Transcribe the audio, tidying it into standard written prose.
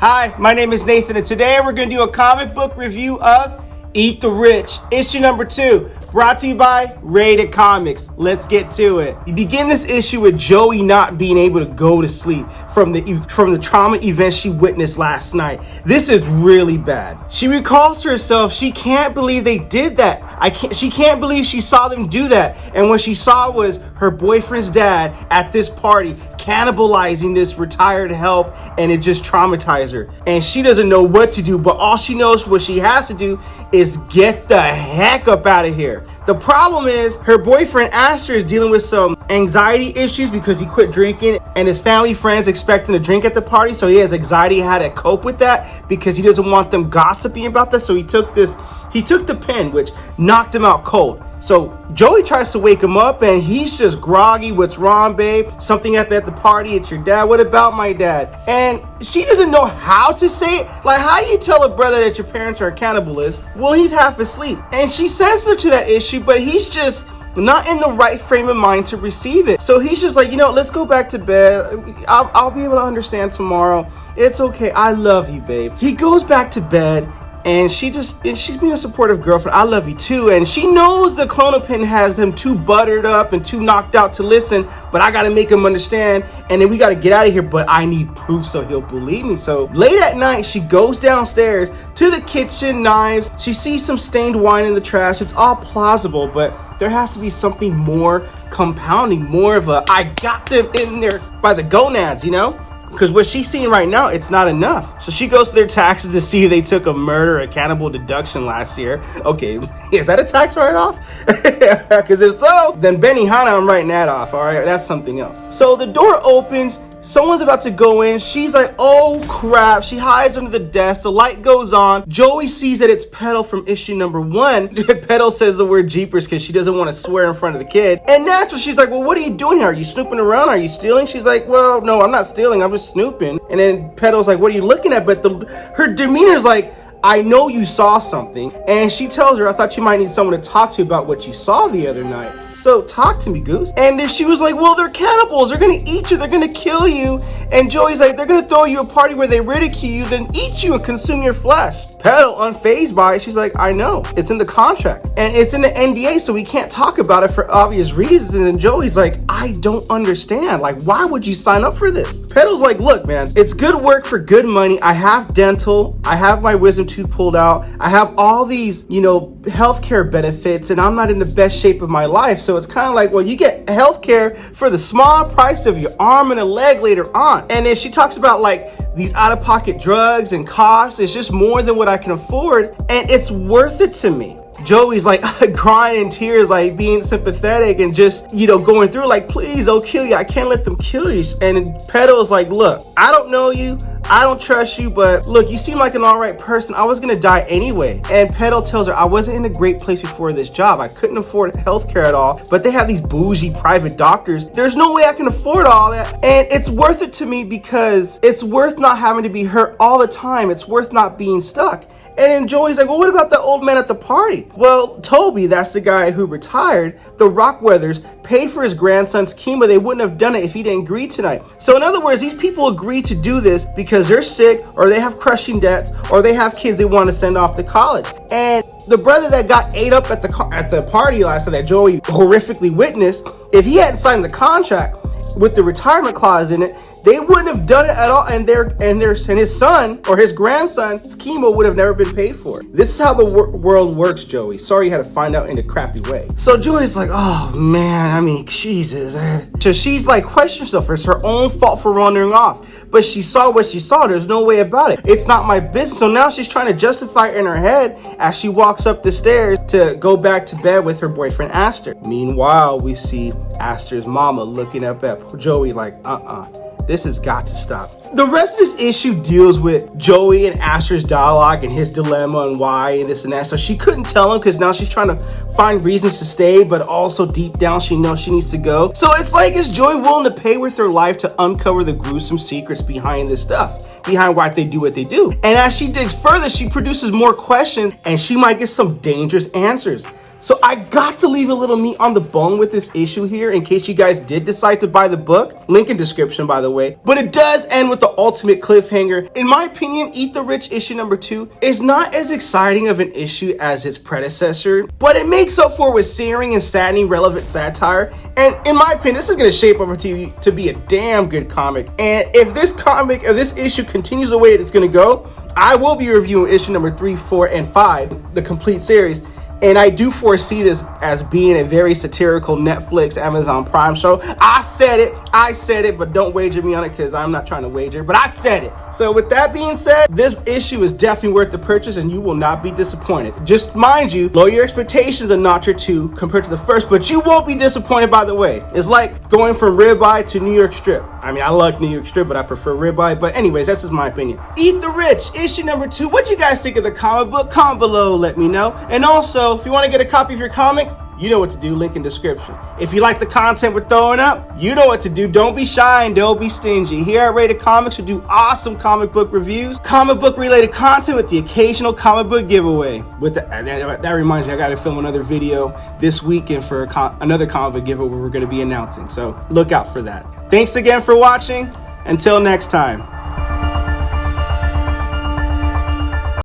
Hi, my name is Nathan, and today we're going to do a comic book review of Eat the Rich, issue number 2, brought to you by Rated Comics. Let's get to it. We begin this issue with Joey not being able to go to sleep from the trauma event she witnessed last night. This is really bad. She recalls to herself she can't believe they did that. She can't believe she saw them do that. And what she saw was her boyfriend's dad at this party cannibalizing this retired help, and it just traumatized her. And she doesn't know what to do, but all she knows what she has to do is get the heck up out of here. The problem is her boyfriend Astor is dealing with some anxiety issues because he quit drinking and his family friends expect him to drink at the party, so he has anxiety how to cope with that because he doesn't want them gossiping about that. So he took the pen, which knocked him out cold. So Joey tries to wake him up and he's just groggy. What's wrong, babe? Something happened at the party. It's your dad. What about my dad? And she doesn't know how to say it. Like, how do you tell a brother that your parents are cannibalists? Well, he's half asleep. And she's sensitive to that issue, but he's just not in the right frame of mind to receive it. So he's just like, let's go back to bed. I'll be able to understand tomorrow. It's okay. I love you, babe. He goes back to bed. And she's being a supportive girlfriend. I love you too. And she knows the Clonopin has them too buttered up and too knocked out to listen, but I gotta make him understand. And then we gotta get out of here, but I need proof so he'll believe me. So late at night, she goes downstairs to the kitchen, knives. She sees some stained wine in the trash. It's all plausible, but there has to be something more compounding, more of a, I got them in there by the gonads, Because what she's seeing right now, it's not enough. So she goes to their taxes to see if they took a murder, a cannibal deduction last year. Okay, is that a tax write-off? Because if so, then Benihana, I'm writing that off, all right? That's something else. So the door opens. Someone's about to go in. She's like, oh crap. She hides under the desk. The light goes on. Joey sees that it's Petal from issue number 1. Petal says the word jeepers because she doesn't want to swear in front of the kid. And naturally, she's like, well, what are you doing here? Are you snooping around? Are you stealing? She's like, well, no, I'm not stealing. I'm just snooping. And then Petal's like, what are you looking at? But her demeanor's like, I know you saw something. And she tells her, I thought you might need someone to talk to about what you saw the other night. So talk to me, Goose. And then she was like, well, they're cannibals. They're going to eat you. They're going to kill you. And Joey's like, they're going to throw you a party where they ridicule you, then eat you and consume your flesh. Petal, unfazed by it, she's like, I know. It's in the contract. And it's in the NDA, so we can't talk about it for obvious reasons. And then Joey's like, I don't understand. Like, why would you sign up for this? Petal's like, look, man, it's good work for good money. I have dental. I have my wisdom tooth pulled out. I have all these, healthcare benefits, and I'm not in the best shape of my life. So it's kind of like, well, you get healthcare for the small price of your arm and a leg later on. And then she talks about like these out-of-pocket drugs and costs. It's just more than what I can afford, and it's worth it to me. Joey's like crying in tears, like being sympathetic and just, going through like, please, they'll kill you. I can't let them kill you. And Petal's like, look, I don't know you. I don't trust you, but look, you seem like an all right person. I was going to die anyway. And Petal tells her, I wasn't in a great place before this job. I couldn't afford healthcare at all, but they have these bougie private doctors. There's no way I can afford all that. And it's worth it to me because it's worth not having to be hurt all the time. It's worth not being stuck. And then Joey's like, well, what about the old man at the party? Well, Toby, that's the guy who retired, the Rockweathers, paid for his grandson's chemo. They wouldn't have done it if he didn't agree tonight. So in other words, these people agree to do this because they're sick or they have crushing debts or they have kids they want to send off to college. And the brother that got ate up at the party last night that Joey horrifically witnessed, if he hadn't signed the contract with the retirement clause in it, they wouldn't have done it at all, and his son or his grandson's chemo would have never been paid for. This is how the world works, Joey. Sorry you had to find out in a crappy way. So Joey's like, oh man, Jesus. So she's like questioning herself. It's her own fault for wandering off. But she saw what she saw. There's no way about it. It's not my business. So now she's trying to justify it in her head as she walks up the stairs to go back to bed with her boyfriend Astor. Meanwhile, we see Astor's mama looking up at Joey like, this has got to stop. The rest of this issue deals with Joey and Astor's dialogue and his dilemma and why and this and that. So she couldn't tell him because now she's trying to find reasons to stay, but also deep down she knows she needs to go. So it's like, is Joey willing to pay with her life to uncover the gruesome secrets behind this stuff, behind why they do what they do? And as she digs further, she produces more questions and she might get some dangerous answers. So I got to leave a little meat on the bone with this issue here in case you guys did decide to buy the book. Link in description, by the way. But it does end with the ultimate cliffhanger. In my opinion, Eat the Rich issue number 2 is not as exciting of an issue as its predecessor, but it makes up for with searing and saddening relevant satire. And in my opinion, this is going to shape up to be a damn good comic. And if this comic or this issue continues the way it's going to go, I will be reviewing issue number 3, 4, and 5, the complete series. And I do foresee this as being a very satirical Netflix, Amazon Prime show. I said it, but don't wager me on it because I'm not trying to wager, but I said it. So with that being said, this issue is definitely worth the purchase and you will not be disappointed. Just mind you, lower your expectations a notch or two compared to the first, but you won't be disappointed, by the way. It's like going from ribeye to New York strip. I mean, I like New York strip, but I prefer ribeye. But anyways, that's just my opinion. Eat the Rich, issue number 2. What you guys think of the comic book? Comment below, let me know. And also, if you want to get a copy of your comic, you know what to do, link in description. If you like the content we're throwing up, you know what to do. Don't be shy and don't be stingy. Here at Rated Comics, we do awesome comic book reviews, comic book related content with the occasional comic book giveaway. That reminds me, I got to film another video this weekend for another comic book giveaway we're going to be announcing. So look out for that. Thanks again for watching. Until next time.